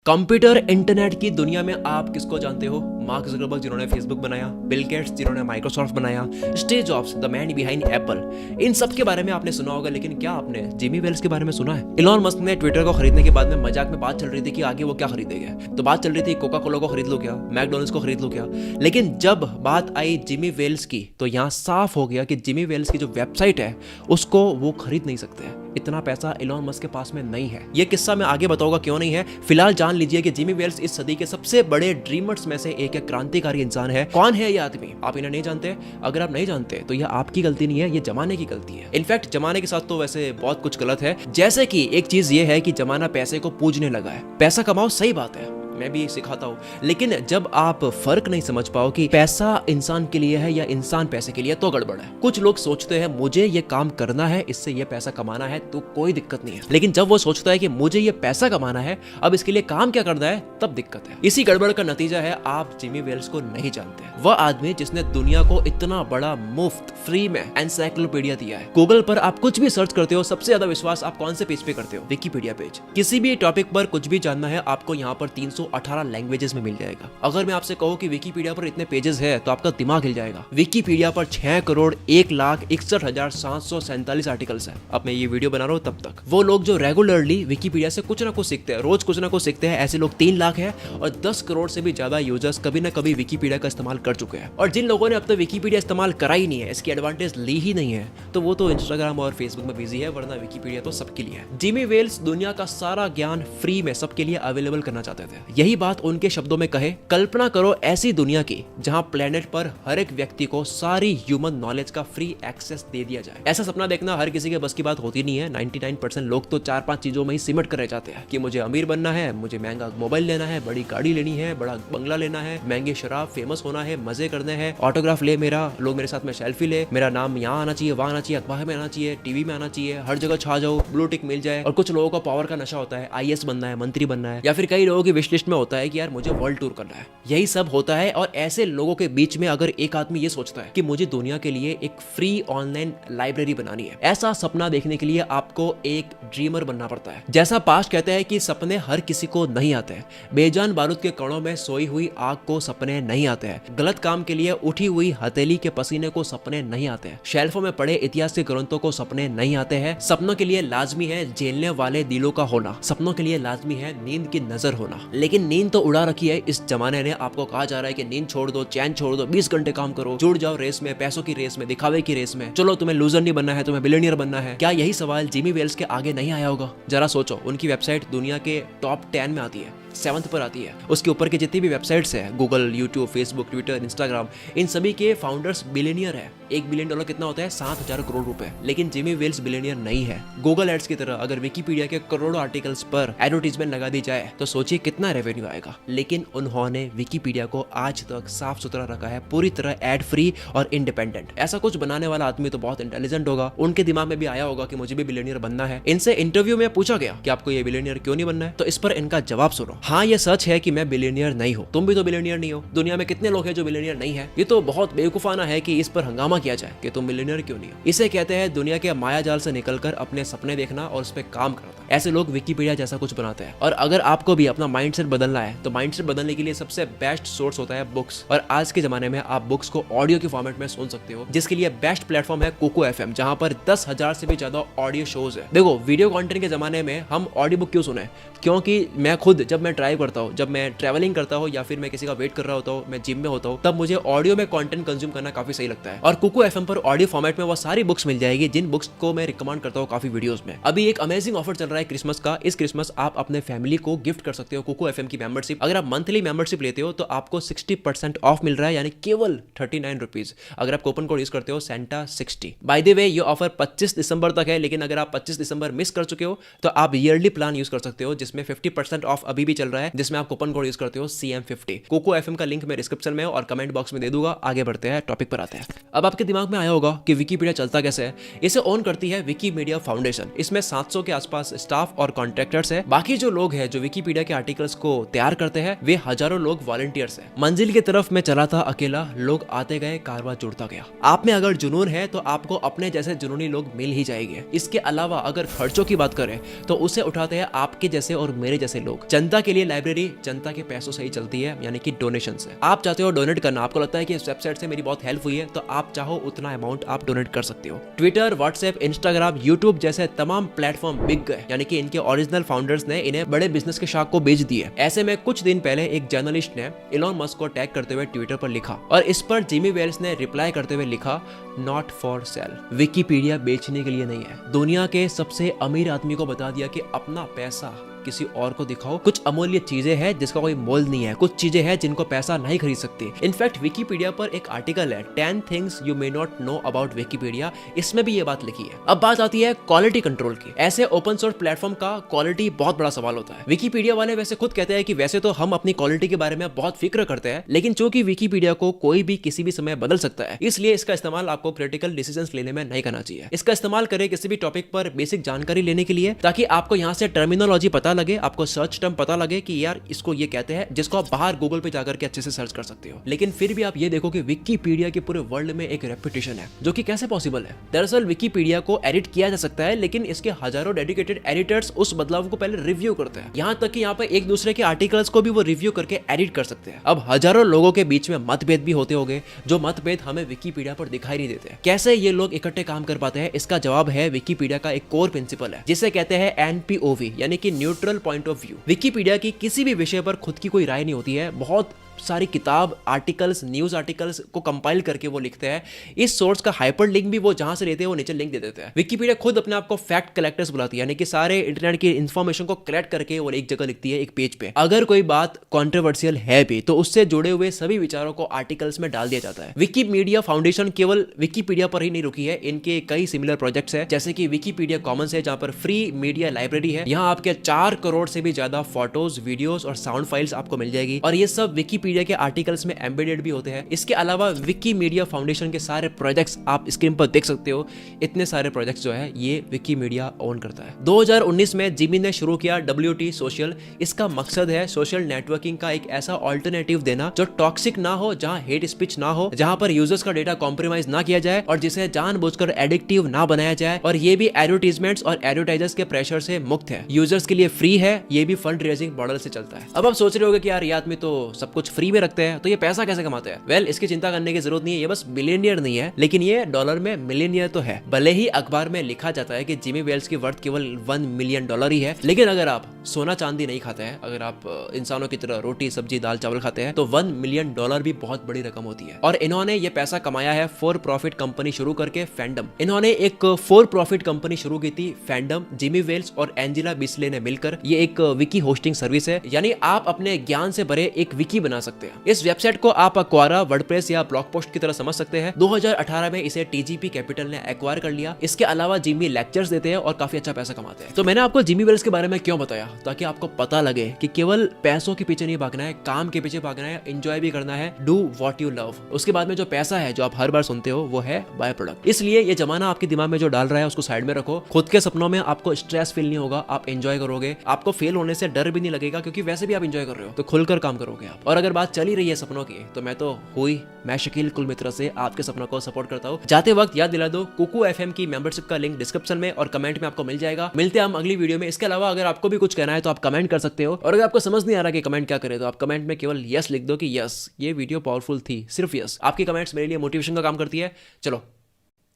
Computer internet की दुनिया में आप किसको जानते हो? मार्क ज़करबर्ग जिन्होंने फेसबुक बनाया, बिल गेट्स जिन्होंने माइक्रोसॉफ्ट बनाया, Steve Jobs the man behind Apple, इन सब के बारे में आपने सुना होगा। लेकिन क्या आपने जिमी वेल्स के बारे में सुना है? इलॉन मस्क ने ट्विटर को खरीदने के बाद में मजाक में बात चल रही थी कि आगे वो क्या खरीदेगा। तो बात चल रही थी कोका कोला को खरीद लो क्या, मैकडोनल्ड्स को खरीद लो क्या। लेकिन जब बात आई जिमी वेल्स की तो यहाँ साफ हो गया कि जिमी वेल्स की जो वेबसाइट है उसको वो खरीद नहीं सकते। इतना पैसा इलॉन मस्क के पास में नहीं है। ये किस्सा मैं आगे बताऊंगा क्यों नहीं है। फिलहाल जान लीजिए कि जिमी वेल्स इस सदी के सबसे बड़े ड्रीमर्स में से एक क्रांतिकारी इंसान है। कौन है ये आदमी? आप इन्हें नहीं जानते? अगर आप नहीं जानते तो यह आपकी गलती नहीं है, ये जमाने की गलती है। इनफैक्ट जमाने के साथ तो वैसे बहुत कुछ गलत है। जैसे कि एक चीज ये है कि जमाना पैसे को पूजने लगा है। पैसा कमाओ, सही बात है, मैं भी सिखाता हूँ। लेकिन जब आप फर्क नहीं समझ पाओ कि पैसा इंसान के लिए है या इंसान पैसे के लिए, तो गड़बड़ है। कुछ लोग सोचते हैं मुझे ये काम करना है, इससे ये पैसा कमाना है, तो कोई दिक्कत नहीं है। लेकिन जब वो सोचता है कि मुझे ये पैसा कमाना है, अब इसके लिए काम क्या करना है, तब दिक्कत है। इसी गड़बड़ का नतीजा है आप जिमी वेल्स को नहीं जानते। वह आदमी जिसने दुनिया को इतना बड़ा मुफ्त फ्री में एनसाइक्लोपीडिया दिया है। गूगल पर आप कुछ भी सर्च करते हो, सबसे ज्यादा विश्वास आप कौन से पेज पे करते हो? Wikipedia page. किसी भी टॉपिक पर कुछ भी जानना है, आपको यहाँ पर 318 लैंग्वेजेस में मिल जाएगा। अगर मैं आपसे कहूँ कि विकिपीडिया पर इतने पेजेस है तो आपका दिमाग हिल जाएगा। विकिपीडिया पर 6,01,61,747 आर्टिकल्स हैं। अब मैं ये वीडियो बना रहा हूँ तब तक वो लोग जो रेगुलरली विकिपीडिया से कुछ ना कुछ सीखते हैं, रोज कुछ ना कुछ सीखते हैं, ऐसे लोग 3 लाख हैं और 10 करोड़ से भी ज्यादा यूजर्स कभी ना कभी विकिपीडिया का इस्तेमाल कर चुके हैं। और जिन लोगों ने अब तक विकिपीडिया इस्तेमाल करा ही नहीं है, इसकी एडवांटेज ली ही नहीं है, तो वो तो इंस्टाग्राम और फेसबुक में बिजी है, वरना विकिपीडिया तो सबके लिए है। जिमी वेल्स दुनिया का सारा ज्ञान फ्री में सबके लिए अवेलेबल करना चाहते थे। यही बात उनके शब्दों में कहे, कल्पना करो ऐसी दुनिया की जहां प्लेनेट पर हर एक व्यक्ति को सारी ह्यूमन नॉलेज का फ्री एक्सेस दे दिया जाए। ऐसा सपना देखना हर किसी के बस की बात होती नहीं है। 99% लोग तो 4-5 चीजों में ही सिमट कर रह जाते हैं कि मुझे अमीर बनना है, मुझे महंगा मोबाइल लेना है, बड़ी गाड़ी लेनी है, बड़ा बंगला लेना है, महंगे शराब, फेमस होना है, मजे करने हैं, ऑटोग्राफ ले मेरा, लोग मेरे साथ में सेल्फी ले, मेरा नाम यहाँ आना चाहिए, वहां आना चाहिए, अखबार में आना चाहिए, टीवी में आना चाहिए, हर जगह छा जाओ, ब्लू टिक मिल जाए। और कुछ लोगों को पावर का नशा होता है, IAS बनना है, मंत्री बनना है, या फिर कई लोगों की विश लिस्ट में होता है कि यार मुझे वर्ल्ड टूर करना है। यही सब होता है। और ऐसे लोगों के बीच में अगर एक आदमी ये सोचता है कि मुझे दुनिया के लिए एक फ्री ऑनलाइन लाइब्रेरी बनानी है, ऐसा सपना देखने के लिए आपको एक ड्रीमर बनना पड़ता है। जैसा पास्ट कहते हैं कि सपने हर किसी को नहीं आते हैं। बेजान बारूद के कणों में सोई हुई आग को सपने नहीं आते हैं। गलत काम के लिए उठी हुई हथेली के पसीने को सपने नहीं आते हैं। शेल्फों में पड़े इतिहास के ग्रंथों को सपने नहीं आते हैं। सपनों के लिए लाजमी है झेलने वाले दिलों का होना। सपनों के लिए लाजमी है नींद की नजर होना। लेकिन नींद तो उड़ा रखी है इस जमाने ने। आपको कहा जा रहा है कि नींद छोड़ दो, चैन छोड़ दो, 20 घंटे काम करो, जुड़ जाओ रेस में, पैसों की रेस में, दिखावे की रेस में। चलो तुम्हें लूजर नहीं बनना है, तुम्हें बिलियनियर बनना है। क्या यही सवाल जिमी वेल्स के आगे नहीं आया होगा? जरा सोचो, उनकी वेबसाइट दुनिया के टॉप 10 में आती है, 7th पर आती है। उसके ऊपर की जितनी भी वेबसाइट्स है, Google, YouTube, Facebook, Twitter, Instagram, इन सभी के फाउंडर्स बिलियनियर है। $1 बिलियन कितना होता है? 7,000 करोड़ रुपए। लेकिन जिमी वेल्स बिलियनियर नहीं है। गूगल एड्स की तरह अगर विकिपीडिया के करोड़ों आर्टिकल्स पर एडवर्टीजमेंट लगा दी जाए तो सोचिए कितना रेवेन्यू आएगा। लेकिन उन्होंने विकिपीडिया को आज तक साफ सुथरा रखा है, पूरी तरह एड फ्री और इंडिपेंडेंट। ऐसा कुछ बनाने वाला आदमी तो बहुत इंटेलिजेंट होगा। उनके दिमाग में भी आया होगा कि मुझे भी बिलियनियर बनना है। इनसे इंटरव्यू में पूछा गया कि आपको ये बिलियनियर क्यों नहीं बनना है, तो इस पर इनका जवाब सुनो। हाँ, ये सच है कि मैं बिलियनियर नहीं हूँ, तुम भी तो बिलियनियर नहीं हो। दुनिया में कितने लोग हैं जो बिलियनियर नहीं है? ये तो बहुत बेवकूफाना है कि इस पर हंगामा किया जाए कि तुम बिलियनियर क्यों नहीं हो। इसे कहते हैं दुनिया के माया जाल से निकलकर अपने सपने देखना और उस पर काम करना। ऐसे लोग विकिपीडिया जैसा कुछ बनाते हैं। और अगर आपको भी अपना माइंडसेट बदलना है तो माइंडसेट बदलने के लिए सबसे बेस्ट सोर्स होता है बुक्स। और आज के जमाने में आप बुक्स को ऑडियो के फॉर्मेट में सुन सकते हो, जिसके लिए बेस्ट प्लेटफॉर्म है कोको FM, जहां पर 10,000 से भी ज्यादा ऑडियो शोज है। देखो, वीडियो कंटेंट के जमाने में हम ऑडियो बुक क्यों सुने? क्योंकि मैं खुद जब मैं ड्राइव करता हूँ, जब मैं ट्रैवलिंग करता हूँ, या फिर मैं किसी का वेट कर रहा होता हूँ, मैं जिम में होता हूँ, तब मुझे ऑडियो में कंटेंट कंज्यूम करना काफी सही लगता है। और कोको FM पर ऑडियो फॉर्मेट में वो सारी बुक्स मिल जाएगी जिन बुक्स को मैं रिकमेंड करता हूँ काफी वीडियोस में। अभी एक अमेजिंग ऑफर चल रहा है क्रिसमस का। इस क्रिसमस आप अपने फैमिली को गिफ्ट कर सकते हो कोको FM की मेंबरशिप। अगर आप मंथली मेंबरशिप लेते हो तो आपको 60% ऑफ मिल रहा है, यानी केवल 39 रुपीज। अगर आप कूपन कोड यूज करते हो Santa60। बाय द वे, ये ऑफर 25 दिसंबर तक है, लेकिन अगर आप 25 दिसंबर मिस कर चुके हो तो आप ईयरली प्लान यूज कर सकते हो, जिसमें 50% ऑफ अभी भी चल रहा है, जिसमें आप कूपन कोड यूज करते हो CM50। कोको FM का लिंक मैं डिस्क्रिप्शन में और कमेंट बॉक्स में दे दूंगा। आगे बढ़ते हैं, टॉपिक पर आते हैं। अब आपके दिमाग में आया होगा कि विकिपीडिया चलता कैसे है। इसे ओन करती है विकिमीडिया फाउंडेशन। इसमें 700 के आसपास स्टाफ और कॉन्ट्रैक्टर्स है। बाकी जो लोग हैं जो विकिपीडिया के आर्टिकल्स को तैयार करते हैं, वे हजारों लोग वॉलंटियर्स हैं। मंजिल की तरफ मैं चला था अकेला, लोग आते गए, कारवां जुड़ता गया। आप में अगर जुनून है तो आपको अपने जैसे जुनूनी लोग मिल ही जाएंगे। इसके अलावा अगर खर्चों की बात करें तो उसे उठाते हैं आपके जैसे और मेरे जैसे लोग। जनता के लिए लाइब्रेरी जनता के पैसों से ही चलती है, यानी कि डोनेशन से। आप चाहते हो डोनेट करना, आपको लगता है कि इस वेबसाइट से मेरी बहुत हेल्प हुई है, तो आप चाहो उतना अमाउंट आप डोनेट कर सकते हो। ट्विटर, व्हाट्सएप, इंस्टाग्राम, यूट्यूब जैसे तमाम प्लेटफॉर्म बिक गए, यानी कि इनके ओरिजिनल फाउंडर्स ने इन्हें बड़े बिजनेस के शाख को बेच दिए। ऐसे में कुछ दिन पहले एक जर्नलिस्ट ने इलॉन मस्क को टैग करते हुए ट्विटर पर लिखा, और इस पर जिमी वेल्स ने रिप्लाई करते हुए लिखा, नॉट फॉर सेल। विकिपीडिया बेचने के लिए नहीं है। दुनिया के सबसे अमीर आदमी को बता दिया कि अपना पैसा किसी और को दिखाओ। कुछ अमूल्य चीजें हैं जिसका कोई मोल नहीं है, कुछ चीजें हैं जिनको पैसा नहीं खरीद सकती। इनफैक्ट विकिपीडिया पर एक आर्टिकल है 10 things you may not know about Wikipedia, इसमें भी ये बात लिखी है। अब बात आती है क्वालिटी कंट्रोल की। ऐसे ओपन सोर्स प्लेटफॉर्म का क्वालिटी बहुत बड़ा सवाल होता है। विकिपीडिया वाले वैसे खुद कहते हैं कि वैसे तो हम अपनी क्वालिटी के बारे में बहुत फिक्र करते हैं, लेकिन चूंकि विकिपीडिया को कोई भी किसी भी समय बदल सकता है, इसलिए इसका इस्तेमाल आपको क्रिटिकल डिसीजंस लेने में नहीं करना चाहिए। इसका इस्तेमाल करें किसी भी टॉपिक पर बेसिक जानकारी लेने के लिए, ताकि आपको यहाँ से टर्मिनोलॉजी पता लगे, आपको सर्च टर्म पता लगे कि यार इसको ये कहते हैं, जिसको आप बाहर गूगल पे जाकर के अच्छे से सर्च कर सकते हो। लेकिन फिर भी आप ये देखो कि विकिपीडिया के पूरे वर्ल्ड में एक रेपुटेशन है, जो कि कैसे पॉसिबल है। दरअसल विकिपीडिया को एडिट किया जा सकता है, लेकिन इसके हजारों डेडिकेटेड एडिटर्स उस बदलाव को पहले रिव्यू करते हैं। यहाँ तक कि यहाँ पे एक दूसरे के आर्टिकल्स को भी वो रिव्यू करके एडिट कर सकते हैं। अब हजारों लोगों के बीच में मतभेद भी होते होंगे, जो मतभेद हमें विकिपीडिया पर दिखाई नहीं देते। कैसे ये लोग इकट्ठे काम कर पाते हैं, इसका जवाब है विकिपीडिया का एक कोर प्रिंसिपल है, जिसे कहते हैं NPOV, यानी कि neutral point of view. Wikipedia की किसी भी विषय पर खुद की कोई राय नहीं होती है। बहुत सारी किताब, आर्टिकल्स, न्यूज आर्टिकल्स को कंपाइल करके वो लिखते हैं। इस सोर्स का हाइपर लिंक भी वो जहां से लेते हैं वो नीचे लिंक दे देते हैं। विकिपीडिया खुद अपने आप को फैक्ट कलेक्टर्स बुलाती है, यानी कि सारे इंटरनेट की इंफॉर्मेशन को कलेक्ट करके वो एक जगह लिखती है, एक पेज पे। अगर कोई बात कॉन्ट्रोवर्शियल है भी, तो उससे जुड़े हुए सभी विचारों को आर्टिकल्स में डाल दिया जाता है। विकिमीडिया फाउंडेशन केवल विकिपीडिया पर ही नहीं रुकी है, इनके कई सिमिलर प्रोजेक्ट्स है, जैसे कि विकिपीडिया कॉमन्स है, जहां पर फ्री मीडिया लाइब्रेरी है। यहाँ आपके 4 करोड़ से भी ज्यादा फोटोज, वीडियोस और साउंड फाइल्स आपको मिल जाएगी, और ये सब विकिपीडिया के आर्टिकल्स में एम्बेडेड भी होते हैं। इसके अलावा विकिमीडिया फाउंडेशन के सारे प्रोजेक्ट्स आप स्क्रीन पर देख सकते हो। इतने सारे प्रोजेक्ट्स जो है ये विकिमीडिया ओन करता है। 2019 में जिमी ने शुरू किया WT सोशल। इसका मकसद है सोशल नेटवर्किंग का एक ऐसा ऑल्टरनेटिव देना जो टॉक्सिक ना हो, जहां हेट स्पीच ना हो, जहां पर यूजर्स का डेटा कॉम्प्रोमाइज ना किया जाए, और जिसे जानबूझकर एडिक्टिव ना बनाया जाए, और ये भी एडवर्टाइजमेंट्स और एडवर्टाइजर्स के प्रेशर से मुक्त है। यूजर्स के लिए फ्री है, ये भी फंड रेजिंग मॉडल से चलता है। अब आप सोच रहे होंगे कि यार ये आदमी तो सब कुछ फ्री में रखते हैं, तो ये पैसा कैसे कमाते हैं? वेल, इसकी चिंता करने की जरूरत नहीं है। ये बस बिलियनियर नहीं है, लेकिन ये डॉलर में मिलियनियर तो है। भले ही अखबार में लिखा जाता है कि जिमी वेल्स की वर्थ केवल $1 मिलियन ही है, लेकिन अगर आप सोना चांदी नहीं खाते हैं, अगर आप इंसानों की तरह रोटी सब्जी दाल चावल खाते हैं, तो $1 मिलियन भी बहुत बड़ी रकम होती है। और इन्होंने ये पैसा कमाया है फॉर प्रॉफिट कंपनी शुरू करके, फैंडम। इन्होंने एक फॉर प्रॉफिट कंपनी शुरू की थी, फैंडम। जिमी वेल्स और एंजेला बिस्ले ने मिलकर ये एक विकी होस्टिंग सर्विस है, यानी आप अपने ज्ञान से भरे एक विकी बना सकते हैं। इस वेबसाइट को आप क्वारा, वर्डप्रेस या ब्लॉग पोस्ट की तरह समझ सकते हैं। 2018 में इसे TGP कैपिटल ने एक्वायर कर लिया। इसके अलावा जिमी लेक्चर्स देते हैं और काफी अच्छा पैसा कमाते हैं। तो मैंने आपको जिमी वेल्स के बारे में क्यों बताया, ताकि आपको पता लगे कि केवल पैसों के पीछे नहीं भागना है, काम के पीछे भागना है, एंजॉय भी करना है। Do what you love. उसके बाद में जो पैसा है जो आप हर बार सुनते हो, वो है बाय प्रोडक्ट। इसलिए ये जमाना आपके दिमाग में जो डाल रहा है उसको साइड में रखो। खुद के सपनों में आपको स्ट्रेस फील नहीं होगा, आप एंजॉय करोगे। आपको फेल होने से डर भी नहीं लगेगा, क्योंकि वैसे भी आप एंजॉय कर रहे हो, तो खुलकर काम करोगे आप। और अगर बात चली रही है सपनों की, तो मैं शकील कुल मित्रा से आपके सपनों को सपोर्ट करता हूँ। जाते वक्त याद दिला दो, कुकू FM की मेंबरशिप का लिंक डिस्क्रिप्शन में और कमेंट में आपको मिल जाएगा। मिलते हैं हम अगली वीडियो में। इसके अलावा अगर आपको भी कुछ कहना है तो आप कमेंट कर सकते हो, और अगर आपको समझ नहीं आ रहा कि कमेंट क्या करे, तो आप कमेंट में केवल यस लिख दो कि यस ये वीडियो पावरफुल थी, सिर्फ यस। आपकी कमेंट्स मेरे लिए मोटिवेशन का काम करती है। चलो,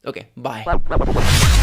ओके, बाय।